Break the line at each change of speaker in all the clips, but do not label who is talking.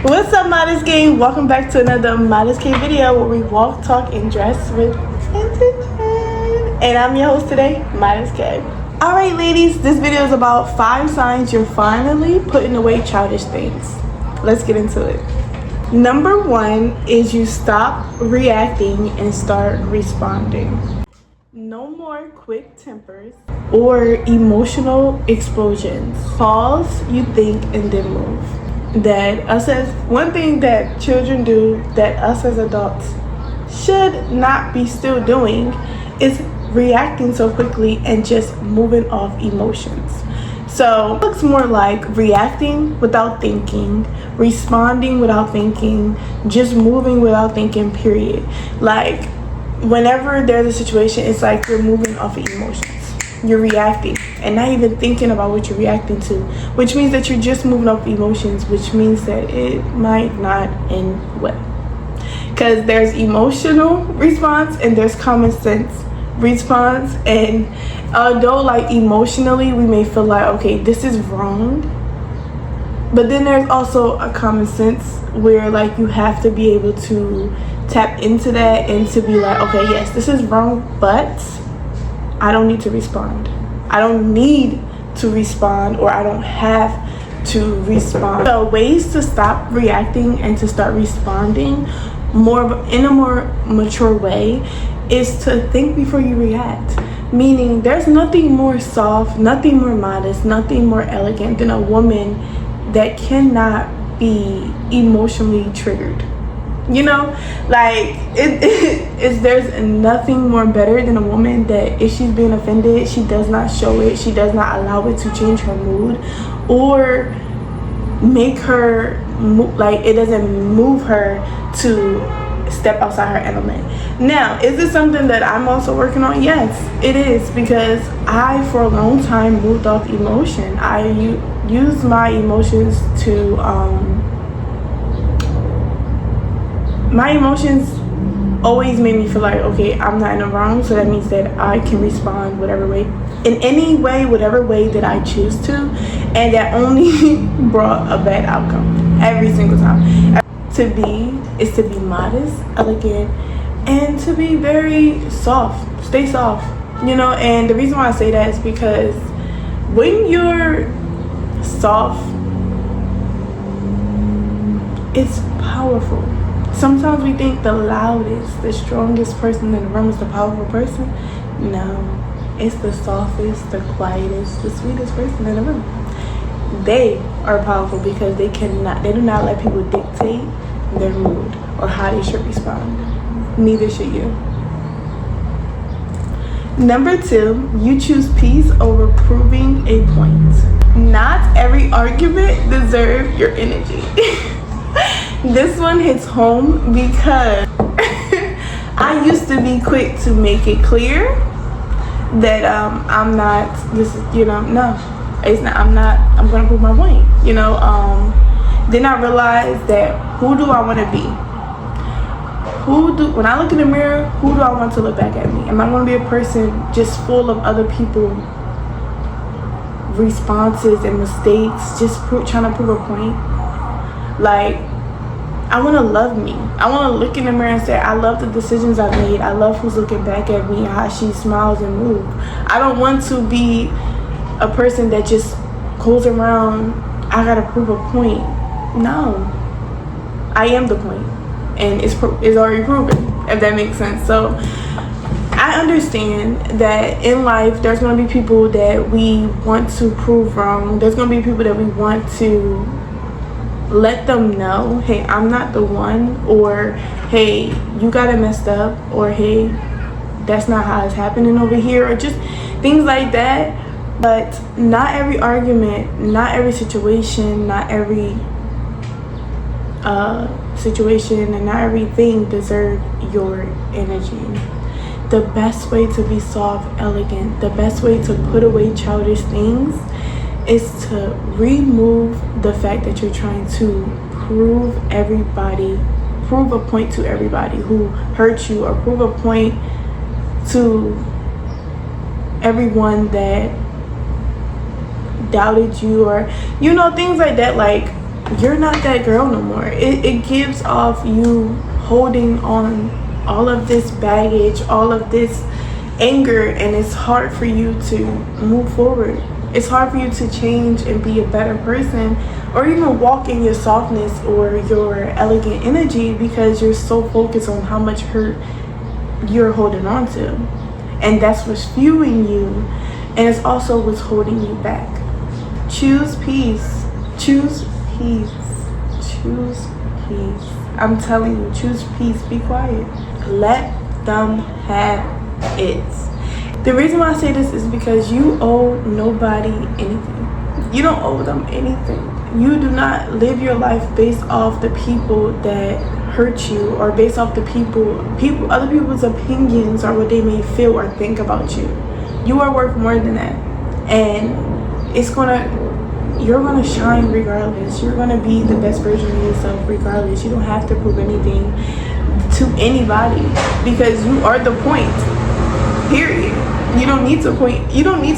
What's up, Modest Gang? Welcome back to another Modest K video where we walk, talk, and dress with intention. And I'm your host today, Modest K. Alright ladies, this video is about 5 signs you're finally putting away childish things. Let's get into it. Number 1 is you stop reacting and start responding. No more quick tempers or emotional explosions. Pause, you think, and then move. One thing that children do that us as adults should not be still doing is reacting so quickly and just moving off emotions. So it looks more like reacting without thinking, responding without thinking, just moving without thinking, period. Like whenever there's a situation, it's like you're moving off of emotions. You're reacting and not even thinking about what you're reacting to, which means that you're just moving off emotions, which means that it might not end well. Because there's emotional response and there's common sense response. And although like emotionally we may feel like, okay, this is wrong, but then there's also a common sense where like you have to be able to tap into that and to be like, okay, yes, this is wrong, but I don't need to respond. I don't need to respond, or I don't have to respond. So ways to stop reacting and to start responding in a more mature way is to think before you react. Meaning there's nothing more soft, nothing more modest, nothing more elegant than a woman that cannot be emotionally triggered. You know, like there's nothing more better than a woman that if she's being offended, she does not show it, she does not allow it to change her mood or make her like it doesn't move her to step outside her element. Now, is this something that I'm also working on? Yes, it is, because I for a long time moved off emotion. I used my emotions to my emotions always made me feel like, okay, I'm not in the wrong, so that means that I can respond whatever way, in any way, whatever way that I choose to, and that only brought a bad outcome every single time. To be modest, elegant, and to be very soft. Stay soft, you know. And the reason why I say that is because when you're soft, it's powerful. Sometimes we think the loudest, the strongest person in the room is the powerful person. No, it's the softest, the quietest, the sweetest person in the room. They are powerful because they do not let people dictate their mood or how they should respond. Neither should you. Number 2, you choose peace over proving a point. Not every argument deserves your energy. This one hits home because I used to be quick to make it clear that I'm not, this is, you know, no, it's not, I'm gonna prove my point, you know. Then I realized that who do I want to be? When I look in the mirror, who do I want to look back at me? Am I going to be a person just full of other people's responses and mistakes, just trying to prove a point? Like, I want to love me. I want to look in the mirror and say, I love the decisions I've made. I love who's looking back at me, how she smiles and moves. I don't want to be a person that just goes around, I got to prove a point. No. I am the point. And it's already proven, if that makes sense. So I understand that in life, there's going to be people that we want to prove wrong. There's going to be people that we want to let them know, hey, I'm not the one, or hey, you got it messed up, or hey, that's not how it's happening over here, or just things like that. But not every argument, not every situation, not every situation, and not everything deserves your energy. The best way to be soft, elegant, the best way to put away childish things is to remove the fact that you're trying to prove a point to everybody who hurt you, or prove a point to everyone that doubted you, or, you know, things like that. Like, you're not that girl no more. It gives off you holding on all of this baggage, all of this anger, and it's hard for you to move forward. It's hard for you to change and be a better person, or even walk in your softness or your elegant energy, because you're so focused on how much hurt you're holding on to. And that's what's fueling you, and it's also what's holding you back. Choose peace. Choose peace. Choose peace. I'm telling you, choose peace. Be quiet. Let them have it. The reason why I say this is because you owe nobody anything. You don't owe them anything. You do not live your life based off the people that hurt you, or based off the other people's opinions, or what they may feel or think about you. You are worth more than that, and you're gonna shine regardless. You're gonna be the best version of yourself regardless. You don't have to prove anything to anybody, because you are the point. Period. You don't need to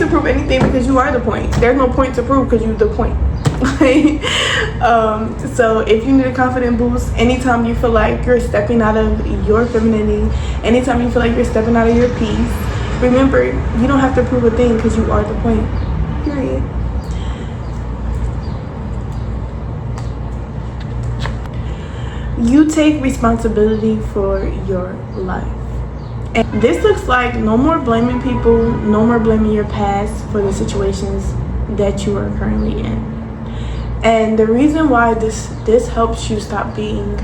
prove anything, because you are the point. There's no point to prove, because you're the point. So if you need a confident boost, anytime you feel like you're stepping out of your femininity, anytime you feel like you're stepping out of your peace, remember, you don't have to prove a thing, because you are the point. Period. You take responsibility for your life. And this looks like no more blaming people, no more blaming your past for the situations that you are currently in. And the reason why this helps you stop being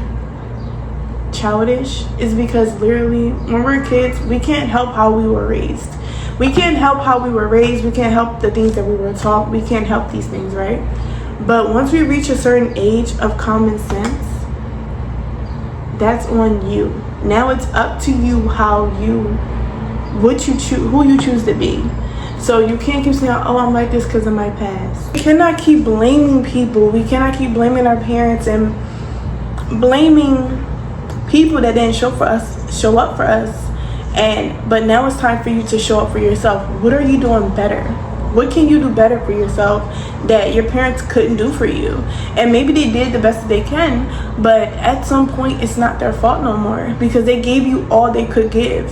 childish is because literally when we're kids, we can't help how we were raised. We can't help how we were raised. We can't help the things that we were taught. We can't help these things, right? But once we reach a certain age of common sense, that's on you. Now it's up to you who you choose to be. So you can't keep saying, oh, I'm like this because of my past. We cannot keep blaming people. We cannot keep blaming our parents and blaming people that didn't show up for us. But now it's time for you to show up for yourself. What are you doing better? What can you do better for yourself that your parents couldn't do for you? And maybe they did the best that they can, but at some point it's not their fault no more, because they gave you all they could give,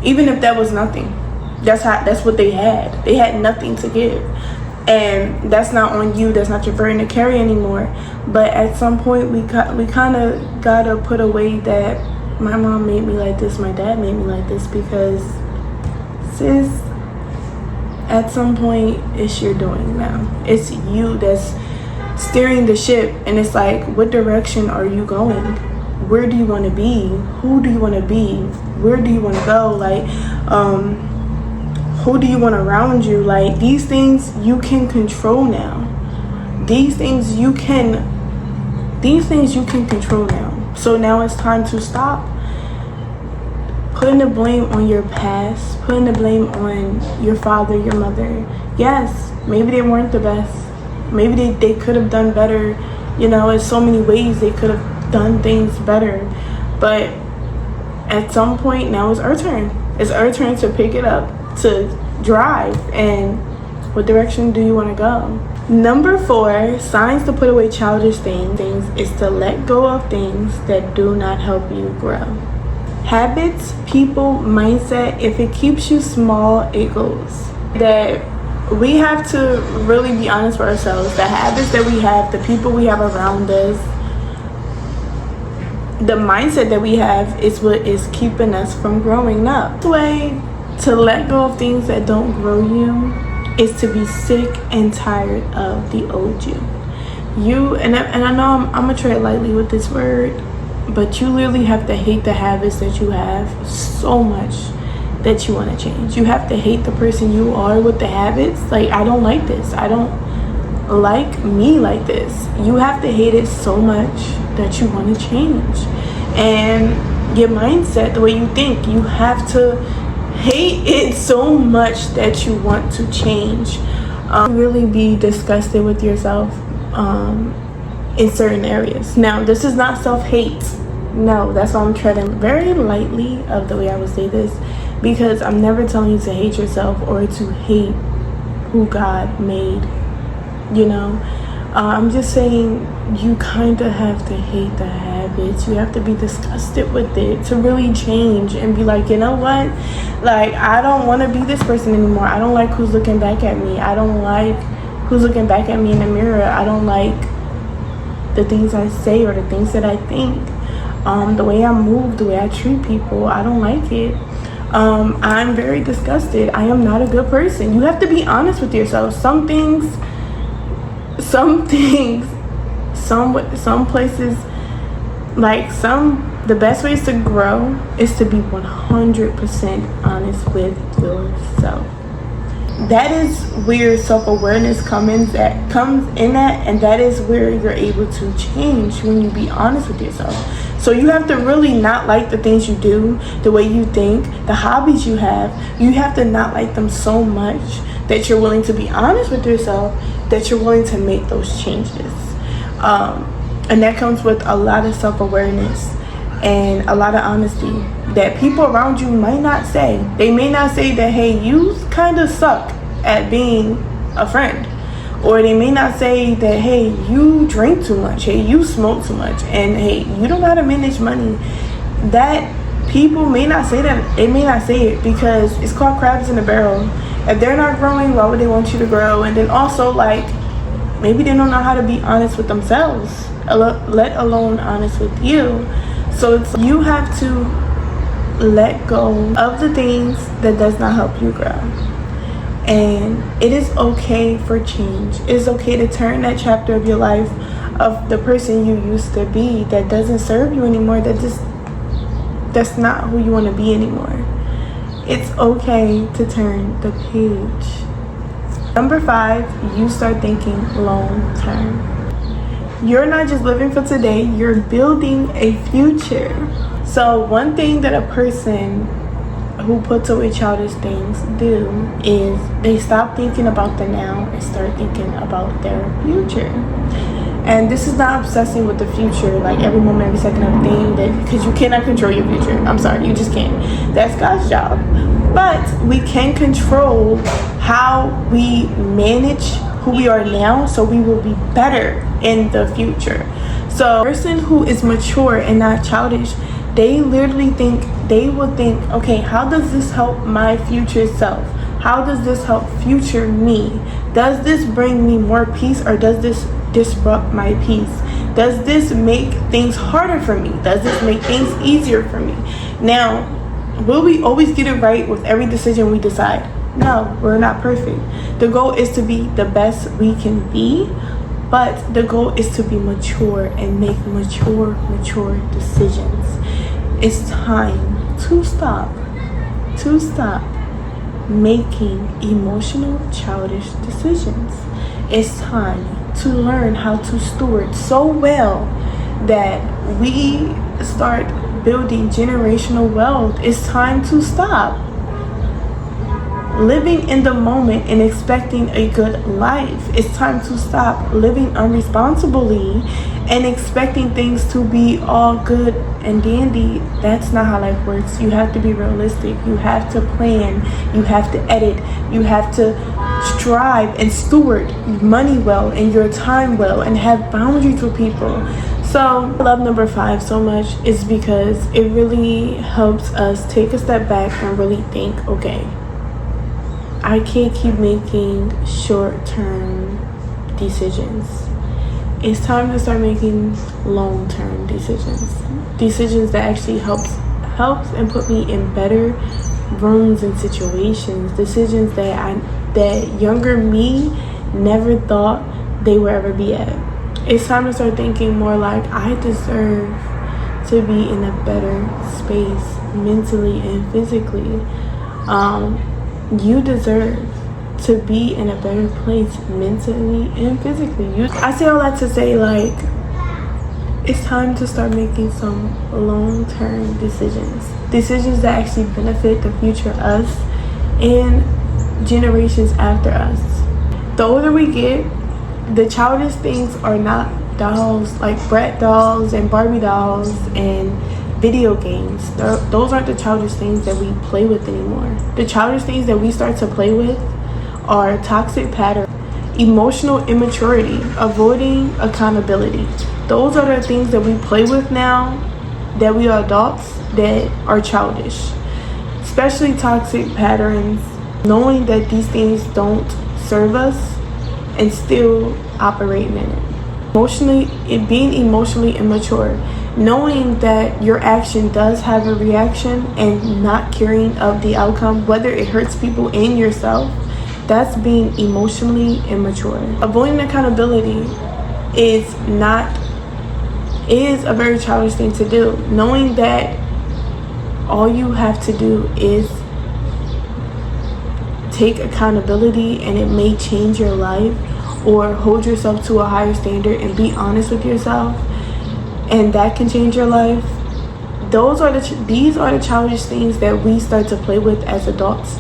even if that was nothing. That's what they had. They had nothing to give, and that's not on you. That's not your burden to carry anymore. But at some point we kind of gotta put away that my mom made me like this, my dad made me like this, because sis, at some point it's your doing now. It's you that's steering the ship, and it's like, what direction are you going? Where do you want to be? Who do you want to be? Where do you want to go? Like, who do you want around you? Like, these things you can control now. These things you can control now. So now it's time to stop putting the blame on your past, putting the blame on your father, your mother. Yes, maybe they weren't the best. Maybe they could have done better. You know, in so many ways they could have done things better. But at some point now it's our turn. It's our turn to pick it up, to drive. And what direction do you want to go? Number 4, signs to put away childish things is to let go of things that do not help you grow. Habits, people, mindset, if it keeps you small, it goes. That we have to really be honest with ourselves. The habits that we have, the people we have around us, the mindset that we have is what is keeping us from growing up. The way to let go of things that don't grow you is to be sick and tired of the old you. And I know I'm gonna tread lightly with this word, but you literally have to hate the habits that you have so much that you want to change. You have to hate the person you are with the habits. Like, I don't like this. I don't like me like this. You have to hate it so much that you want to change. And your mindset, the way you think, you have to hate it so much that you want to change. Really be disgusted with yourself in certain areas. Now, this is not self-hate. No, that's why I'm treading very lightly of the way I would say this, because I'm never telling you to hate yourself or to hate who God made, you know. I'm just saying you kind of have to hate the habits. You have to be disgusted with it to really change and be like, you know what? Like, I don't want to be this person anymore. I don't like who's looking back at me. I don't like who's looking back at me in the mirror. I don't like the things I say or the things that I think. The way I move, the way I treat people, I don't like it. I'm very disgusted. I am not a good person. You have to be honest with yourself. Some places, like the best ways to grow is to be 100% honest with yourself. That is where self-awareness comes in at, and that is where you're able to change, when you be honest with yourself. So you have to really not like the things you do, the way you think, the hobbies you have. You have to not like them so much that you're willing to be honest with yourself, that you're willing to make those changes. And that comes with a lot of self-awareness and a lot of honesty that people around you might not say. They may not say that, hey, you kind of suck at being a friend. Or they may not say that, hey, you drink too much, hey, you smoke too much, and hey, you don't know how to manage money. That people may not say that. They may not say it because it's called crabs in a barrel. If they're not growing, why would they want you to grow? And then also, like, maybe they don't know how to be honest with themselves, let alone honest with you. So it's, you have to let go of the things that does not help you grow. And it is okay for change. It is okay to turn that chapter of your life, of the person you used to be, that doesn't serve you anymore, that's not who you want to be anymore. It's okay to turn the page. Number 5, you start thinking long term. You're not just living for today, you're building a future. So one thing that a person who puts away childish things do is they stop thinking about the now and start thinking about their future. And this is not obsessing with the future, like every moment, every second of thing, that because you cannot control your future. I'm sorry, you just can't. That's God's job. But we can control how we manage who we are now, so we will be better in the future. So a person who is mature and not childish, they literally will think, okay, how does this help my future self? How does this help future me? Does this bring me more peace, or does this disrupt my peace? Does this make things harder for me? Does this make things easier for me? Now, will we always get it right with every decision we decide? No, we're not perfect. The goal is to be the best we can be, but the goal is to be mature and make mature decisions. It's time to stop making emotional, childish decisions. It's time to learn how to steward so well that we start building generational wealth. It's time to stop living in the moment and expecting a good life. It's time to stop living irresponsibly and expecting things to be all good and dandy. That's not how life works. You have to be realistic. You have to plan. You have to edit. You have to strive and steward money well and your time well and have boundaries with people. So I love number 5 so much is because it really helps us take a step back and really think, okay, I can't keep making short-term decisions. It's time to start making long-term decisions that actually helps and put me in better rooms and situations, decisions that younger me never thought they would ever be at. It's time to start thinking more like, I deserve to be in a better space mentally and physically. You deserve to be in a better place mentally and physically. I say all that to say, like, it's time to start making some long-term decisions that actually benefit the future us and generations after us. The older we get, the childish things are not dolls, like Brat dolls and Barbie dolls and video games. Those aren't the childish things that we play with anymore. The childish things that we start to play with are toxic patterns. Emotional immaturity, avoiding accountability. Those are the things that we play with now that we are adults that are childish. Especially toxic patterns, knowing that these things don't serve us and still operating in it. Being emotionally immature, knowing that your action does have a reaction and not caring of the outcome, whether it hurts people and yourself. That's being emotionally immature. Avoiding accountability is a very childish thing to do. Knowing that all you have to do is take accountability and it may change your life, or hold yourself to a higher standard and be honest with yourself, and that can change your life. These are the childish things that we start to play with as adults.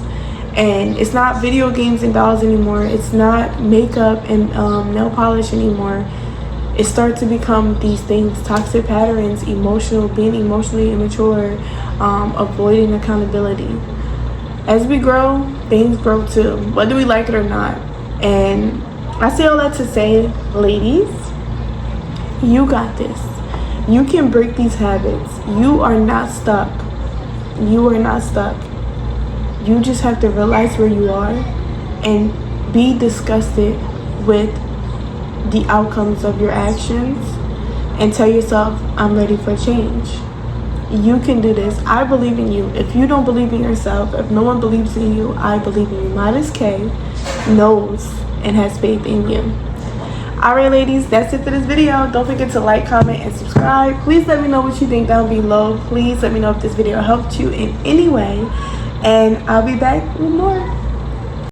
And it's not video games and dolls anymore. It's not makeup and nail polish anymore. It starts to become these things: toxic patterns, being emotionally immature, avoiding accountability. As we grow, things grow too, whether we like it or not. And I say all that to say, ladies, you got this. You can break these habits. You are not stuck. You are not stuck. You just have to realize where you are and be disgusted with the outcomes of your actions and tell yourself, I'm ready for change. You can do this. I believe in you. If you don't believe in yourself, if no one believes in you, I believe in you. Modest K knows and has faith in you. Alright ladies, that's it for this video. Don't forget to like, comment, and subscribe. Please let me know what you think down below. Please let me know if this video helped you in any way. And I'll be back with more.